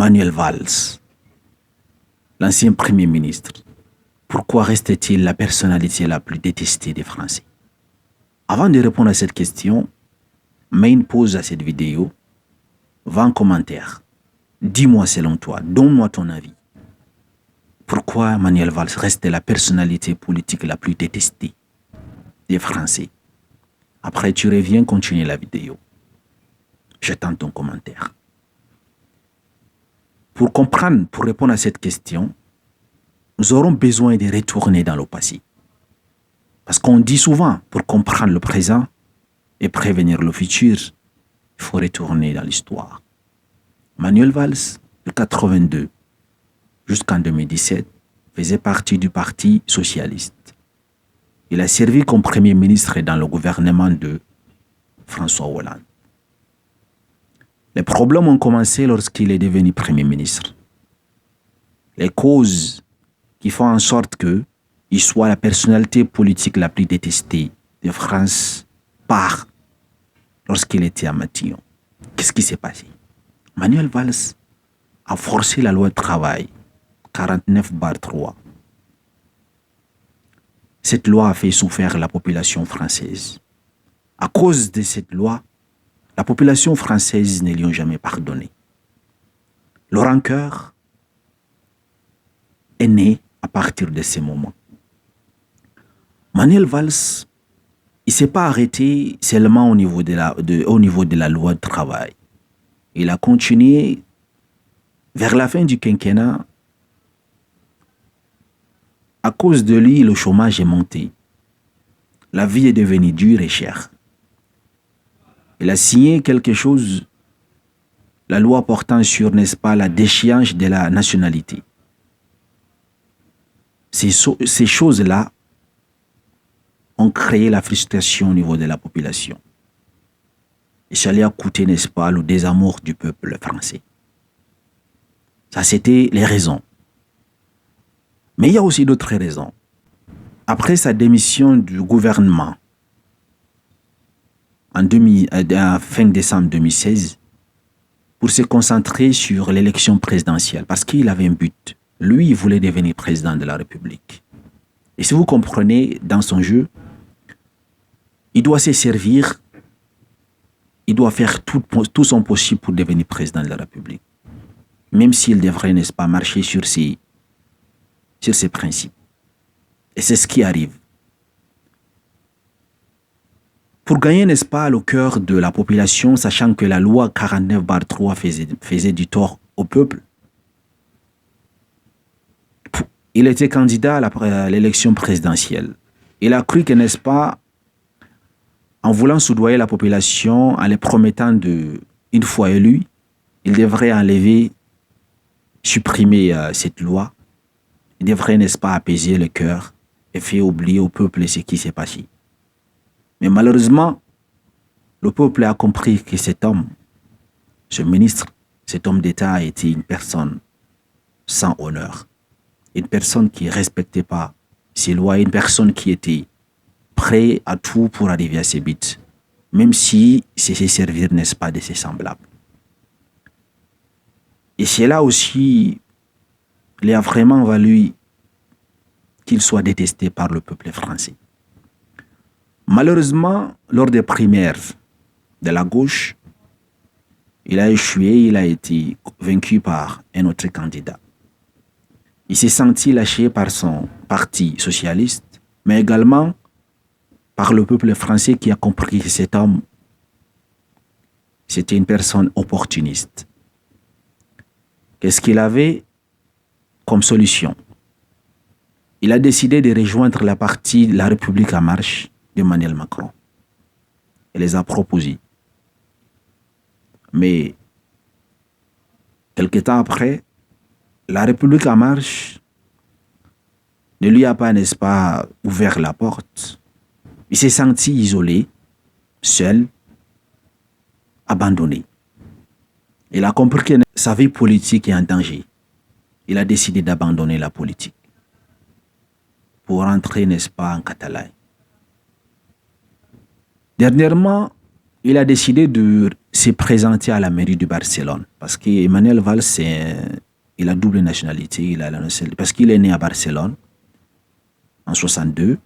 Manuel Valls, l'ancien Premier ministre, pourquoi restait-il la personnalité la plus détestée des Français? Avant de répondre à cette question, mets une pause à cette vidéo, va en commentaire. Dis-moi selon toi, donne-moi ton avis. Pourquoi Manuel Valls restait la personnalité politique la plus détestée des Français? Après, tu reviens continuer la vidéo. J'attends ton commentaire. Pour comprendre, pour répondre à cette question, nous aurons besoin de retourner dans le passé. Parce qu'on dit souvent, pour comprendre le présent et prévenir le futur, il faut retourner dans l'histoire. Manuel Valls, de 82 jusqu'en 2017, faisait partie du Parti socialiste. Il a servi comme Premier ministre dans le gouvernement de François Hollande. Les problèmes ont commencé lorsqu'il est devenu Premier ministre. Les causes qui font en sorte qu'il soit la personnalité politique la plus détestée de France part lorsqu'il était à Matignon. Qu'est-ce qui s'est passé? Manuel Valls a forcé la loi de travail 49/3. Cette loi a fait souffrir la population française. À cause de cette loi, la population française ne lui ont jamais pardonné. Le rancœur est né à partir de ce moment. Manuel Valls, il ne s'est pas arrêté seulement au niveau de la loi de travail. Il a continué vers la fin du quinquennat. À cause de lui, le chômage est monté. La vie est devenue dure et chère. Il a signé quelque chose, la loi portant sur, n'est-ce pas, la déchéance de la nationalité. Ces choses-là ont créé la frustration au niveau de la population. Et ça lui a coûté, n'est-ce pas, le désamour du peuple français. Ça, c'était les raisons. Mais il y a aussi d'autres raisons. Après sa démission du gouvernement, en fin décembre 2016, pour se concentrer sur l'élection présidentielle, parce qu'il avait un but. Lui, il voulait devenir président de la République. Et si vous comprenez, dans son jeu, il doit se servir, il doit faire tout son possible pour devenir président de la République. Même s'il devrait, n'est-ce pas, marcher sur ses principes. Et c'est ce qui arrive. Pour gagner, n'est-ce pas, le cœur de la population, sachant que la loi 49/3 faisait du tort au peuple, il était candidat à l'élection présidentielle. Il a cru que, n'est-ce pas, en voulant soudoyer la population, en les promettant une fois élu, il devrait supprimer cette loi. Il devrait, n'est-ce pas, apaiser le cœur et faire oublier au peuple ce qui s'est passé. Mais malheureusement, le peuple a compris que cet homme, ce ministre, cet homme d'État a été une personne sans honneur. Une personne qui ne respectait pas ses lois, une personne qui était prête à tout pour arriver à ses buts, même si c'est se servir, n'est-ce pas, de ses semblables. Et c'est là aussi, il a vraiment valu qu'il soit détesté par le peuple français. Malheureusement, lors des primaires de la gauche, il a échoué, il a été vaincu par un autre candidat. Il s'est senti lâché par son parti socialiste, mais également par le peuple français qui a compris que cet homme, c'était une personne opportuniste. Qu'est-ce qu'il avait comme solution? Il a décidé de rejoindre la partie La République en marche d'Emmanuel Macron. Il les a proposés. Mais quelque temps après, La République en marche ne lui a pas, n'est-ce pas, ouvert la porte. Il s'est senti isolé, seul, abandonné. Il a compris que sa vie politique est en danger. Il a décidé d'abandonner la politique pour rentrer, n'est-ce pas, en Catalogne. Dernièrement, il a décidé de se présenter à la mairie de Barcelone. Parce qu'Emmanuel Valls, il a double nationalité. Parce qu'il est né à Barcelone en 62,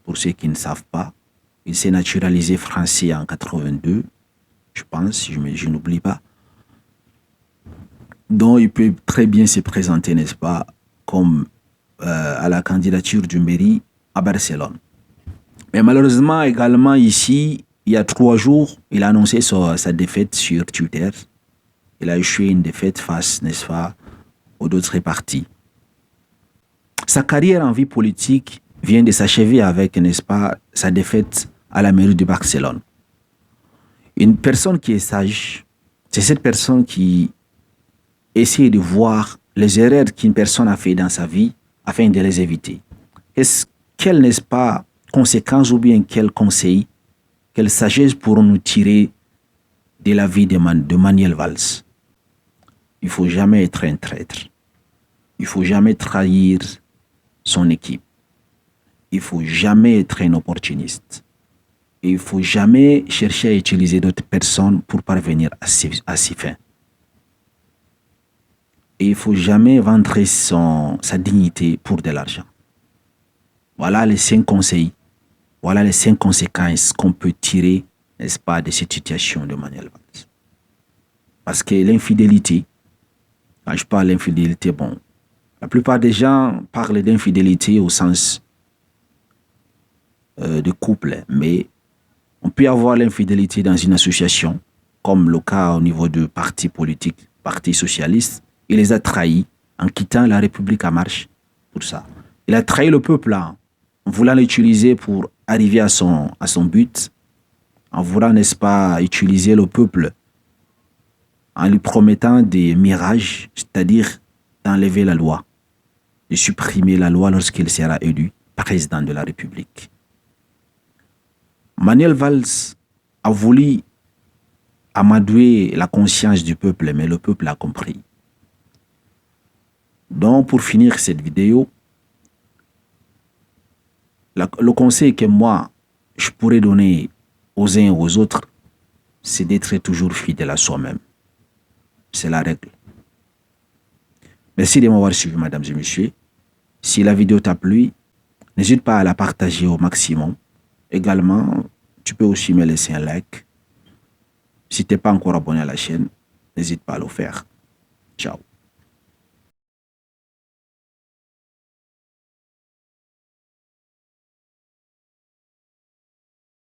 pour ceux qui ne savent pas. Il s'est naturalisé français en 82, je pense, si je n'oublie pas. Donc, il peut très bien se présenter, n'est-ce pas, comme à la candidature du mairie à Barcelone. Mais malheureusement, également ici, il y a 3 jours, il a annoncé sa défaite sur Twitter. Il a échoué une défaite face, n'est-ce pas, aux autres partis. Sa carrière en vie politique vient de s'achever avec, n'est-ce pas, sa défaite à la mairie de Barcelone. Une personne qui est sage, c'est cette personne qui essaie de voir les erreurs qu'une personne a fait dans sa vie afin de les éviter. Quelles, n'est-ce pas, conséquences ou bien quels conseils, quelle sagesse pourront nous tirer de la vie de Manuel Valls? Il ne faut jamais être un traître. Il ne faut jamais trahir son équipe. Il ne faut jamais être un opportuniste. Et il ne faut jamais chercher à utiliser d'autres personnes pour parvenir à ses fins. Et il ne faut jamais vendre sa dignité pour de l'argent. Voilà les 5 conseils. Voilà les 5 conséquences qu'on peut tirer, n'est-ce pas, de cette situation de Manuel Valls. Parce que l'infidélité, quand je parle d'infidélité, bon, la plupart des gens parlent d'infidélité au sens de couple, mais on peut avoir l'infidélité dans une association, comme le cas au niveau de partis politiques, parti socialiste. Il les a trahis en quittant la République en marche pour ça. Il a trahi le peuple en voulant l'utiliser pour arriver à son but, en voulant, n'est-ce pas, utiliser le peuple en lui promettant des mirages, c'est-à-dire d'enlever la loi, de supprimer la loi lorsqu'il sera élu président de la République. Manuel Valls a voulu amadouer la conscience du peuple, mais le peuple a compris. Donc, pour finir cette vidéo, le conseil que moi, je pourrais donner aux uns et aux autres, c'est d'être toujours fidèle à soi-même. C'est la règle. Merci de m'avoir suivi, mesdames et messieurs. Si la vidéo t'a plu, n'hésite pas à la partager au maximum. Également, tu peux aussi me laisser un like. Si tu n'es pas encore abonné à la chaîne, n'hésite pas à le faire. Ciao.